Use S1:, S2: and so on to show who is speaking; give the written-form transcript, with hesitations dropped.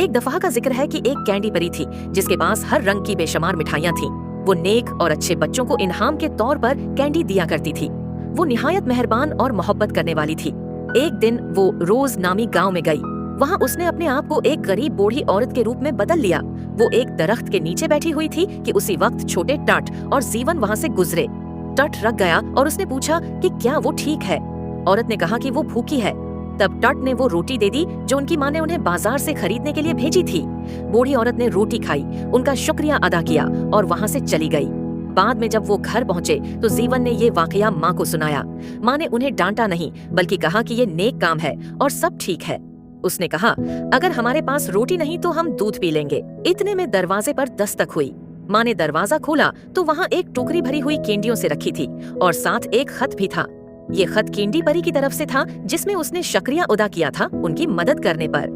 S1: एक दफा का जिक्र है कि एक कैंडी परी थी जिसके पास हर रंग की बेशुमार मिठाइयाँ थीं। वो नेक और अच्छे बच्चों को इनाम के तौर पर कैंडी दिया करती थी। वो निहायत मेहरबान और मोहब्बत करने वाली थी। एक दिन वो रोज नामी गांव में गई। वहाँ उसने अपने आप को एक गरीब बूढ़ी औरत के रूप में बदल लिया। वो एक दरख्त के नीचे बैठी हुई थी कि उसी वक्त छोटे टट और जीवन वहाँ से गुजरे। टट रख गया और उसने पूछा कि क्या वो ठीक है। औरत ने कहा कि वो भूखी है। तब टट ने वो रोटी दे दी जो उनकी माँ ने उन्हें बाजार से खरीदने के लिए भेजी थी। बूढ़ी औरत ने रोटी खाई, उनका शुक्रिया अदा किया और वहाँ से चली गई। बाद में जब वो घर पहुँचे तो जीवन ने ये वाकया माँ को सुनाया। माँ ने उन्हें डांटा नहीं बल्कि कहा कि ये नेक काम है और सब ठीक है। उसने कहा, अगर हमारे पास रोटी नहीं तो हम दूध पी लेंगे। इतने में दरवाजे पर दस्तक हुई। माँ ने दरवाजा खोला तो वहाँ एक टोकरी भरी हुई केंडियों से रखी थी और साथ एक खत भी था। ये खत केंडी परी की तरफ से था जिसमें उसने शुक्रिया अदा किया था उनकी मदद करने पर।